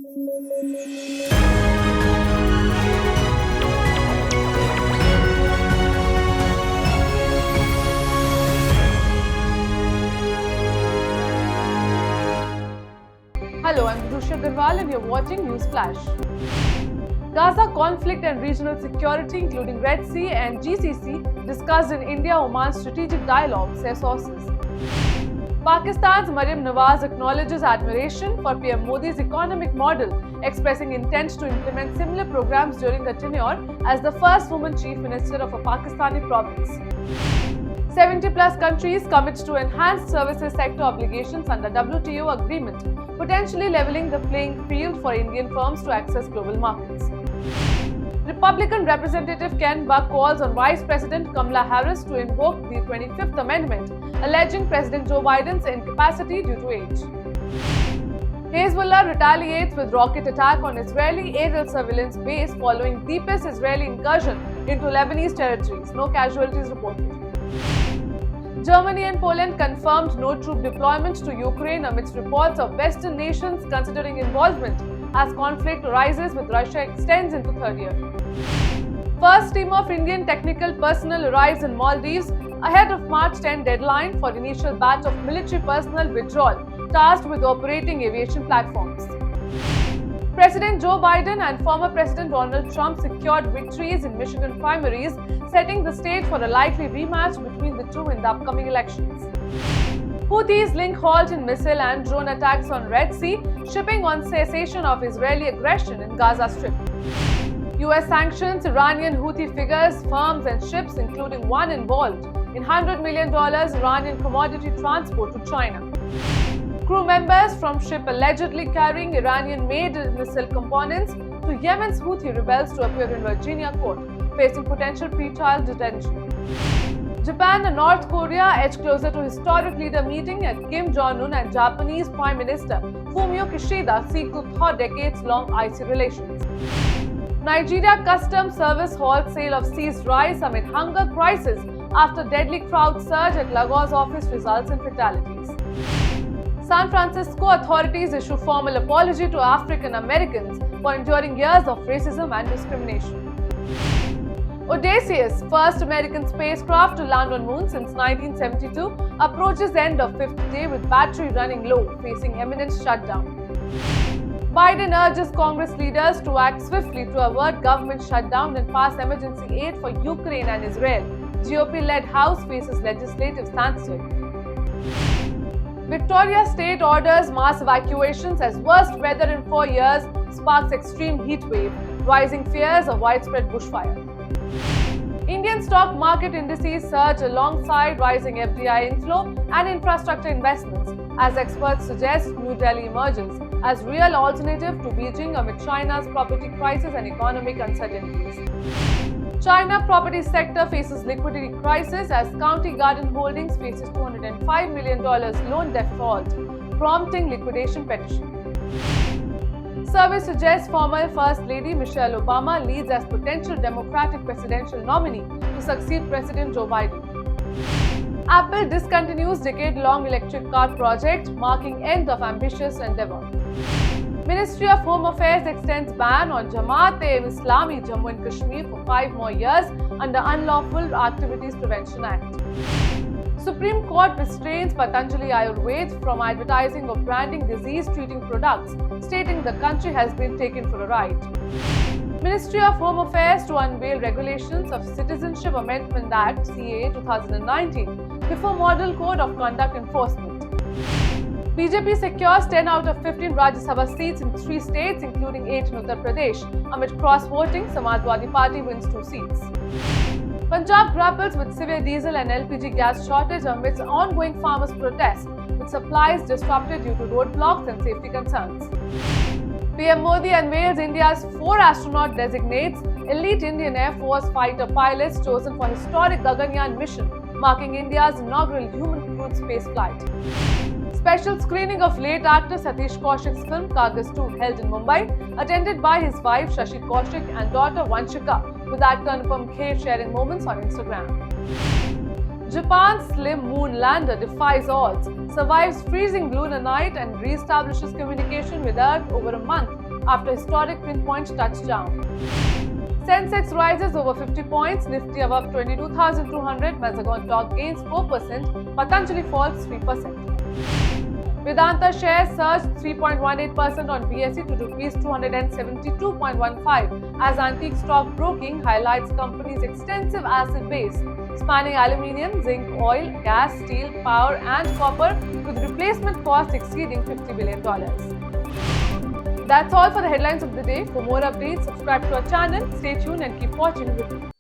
Hello, I'm Drusha Garwal and you're watching News Flash. Gaza conflict and regional security, including Red Sea and GCC, discussed in India-Oman strategic dialogue, say sources. Pakistan's Maryam Nawaz acknowledges admiration for PM Modi's economic model, expressing intent to implement similar programs during her tenure as the first woman chief minister of a Pakistani province. 70-plus countries commit to enhanced services sector obligations under WTO agreement, potentially leveling the playing field for Indian firms to access global markets. Republican Representative Ken Buck calls on Vice President Kamala Harris to invoke the 25th Amendment, alleging President Joe Biden's incapacity due to age. Hezbollah retaliates with rocket attack on Israeli aerial surveillance base following deepest Israeli incursion into Lebanese territories. No casualties reported. Germany and Poland confirmed no troop deployment to Ukraine amidst reports of Western nations considering involvement as conflict arises with Russia extends into third year. First team of Indian technical personnel arrives in Maldives ahead of March 10 deadline for initial batch of military personnel withdrawal tasked with operating aviation platforms. President Joe Biden and former President Donald Trump secured victories in Michigan primaries, setting the stage for a likely rematch between the two in the upcoming elections. Houthis link halt in missile and drone attacks on Red Sea, shipping on cessation of Israeli aggression in Gaza Strip. US sanctions Iranian Houthi figures, firms and ships, including one involved in $100 million Iranian commodity transport to China. Crew members from ship allegedly carrying Iranian-made missile components to Yemen's Houthi rebels to appear in Virginia court, facing potential pre-trial detention. Japan and North Korea edge closer to historic leader meeting at Kim Jong-un and Japanese Prime Minister Fumio Kishida seek to thaw decades-long icy relations. Nigeria Customs Service halts sale of seized rice amid hunger crisis after deadly crowd surge at Lagos office results in fatalities. San Francisco authorities issue formal apology to African Americans for enduring years of racism and discrimination. Odysseus, first American spacecraft to land on Moon since 1972, approaches end of fifth day with battery running low, facing imminent shutdown. Biden urges Congress leaders to act swiftly to avert government shutdown and pass emergency aid for Ukraine and Israel. GOP-led House faces legislative standstill. Victoria State orders mass evacuations as worst weather in 4 years sparks extreme heat wave, rising fears of widespread bushfire. Indian stock market indices surge alongside rising FDI inflow and infrastructure investments, as experts suggest New Delhi emerges as real alternative to Beijing amid China's property crisis and economic uncertainties. China property sector faces liquidity crisis as County Garden Holdings faces $205 million loan default, prompting liquidation petition. Survey suggests former First Lady Michelle Obama leads as potential Democratic presidential nominee to succeed President Joe Biden. Apple discontinues decade-long electric car project, marking end of ambitious endeavor. Ministry of Home Affairs extends ban on Jamaat-e-Islami Jammu and Kashmir for 5 more years under Unlawful Activities Prevention Act. Supreme Court restrains Patanjali Ayurved from advertising or branding disease-treating products, stating the country has been taken for a ride. Ministry of Home Affairs to unveil regulations of Citizenship Amendment Act (CAA) 2019 before Model Code of Conduct enforcement. BJP secures 10 out of 15 Rajya Sabha seats in 3 states, including 8 in Uttar Pradesh. Amid cross-voting, Samajwadi Party wins 2 seats. Punjab grapples with severe diesel and LPG gas shortage amidst ongoing farmers' protests, with supplies disrupted due to roadblocks and safety concerns. PM Modi unveils India's 4 astronaut designates, elite Indian Air Force fighter pilots chosen for historic Gaganyaan mission, marking India's inaugural human-crewed space flight. Special screening of late actor Satish Kaushik's film Kagas 2 held in Mumbai, attended by his wife Shashi Kaushik and daughter Vanshika, with actor Anupam Kher sharing moments on Instagram. Japan's slim moon lander defies odds, survives freezing lunar night and re-establishes communication with Earth over a month after historic pinpoint touchdown. Sensex rises over 50 points, Nifty above 22,200, Mazagon stock gains 4%, Patanjali falls 3%. Vedanta shares surged 3.18% on BSE to Rs 272.15 as antique stock broking highlights company's extensive asset base, spanning aluminium, zinc, oil, gas, steel, power and copper, with replacement cost exceeding $50 billion. That's all for the headlines of the day. For more updates, subscribe to our channel, stay tuned and keep watching Ritam.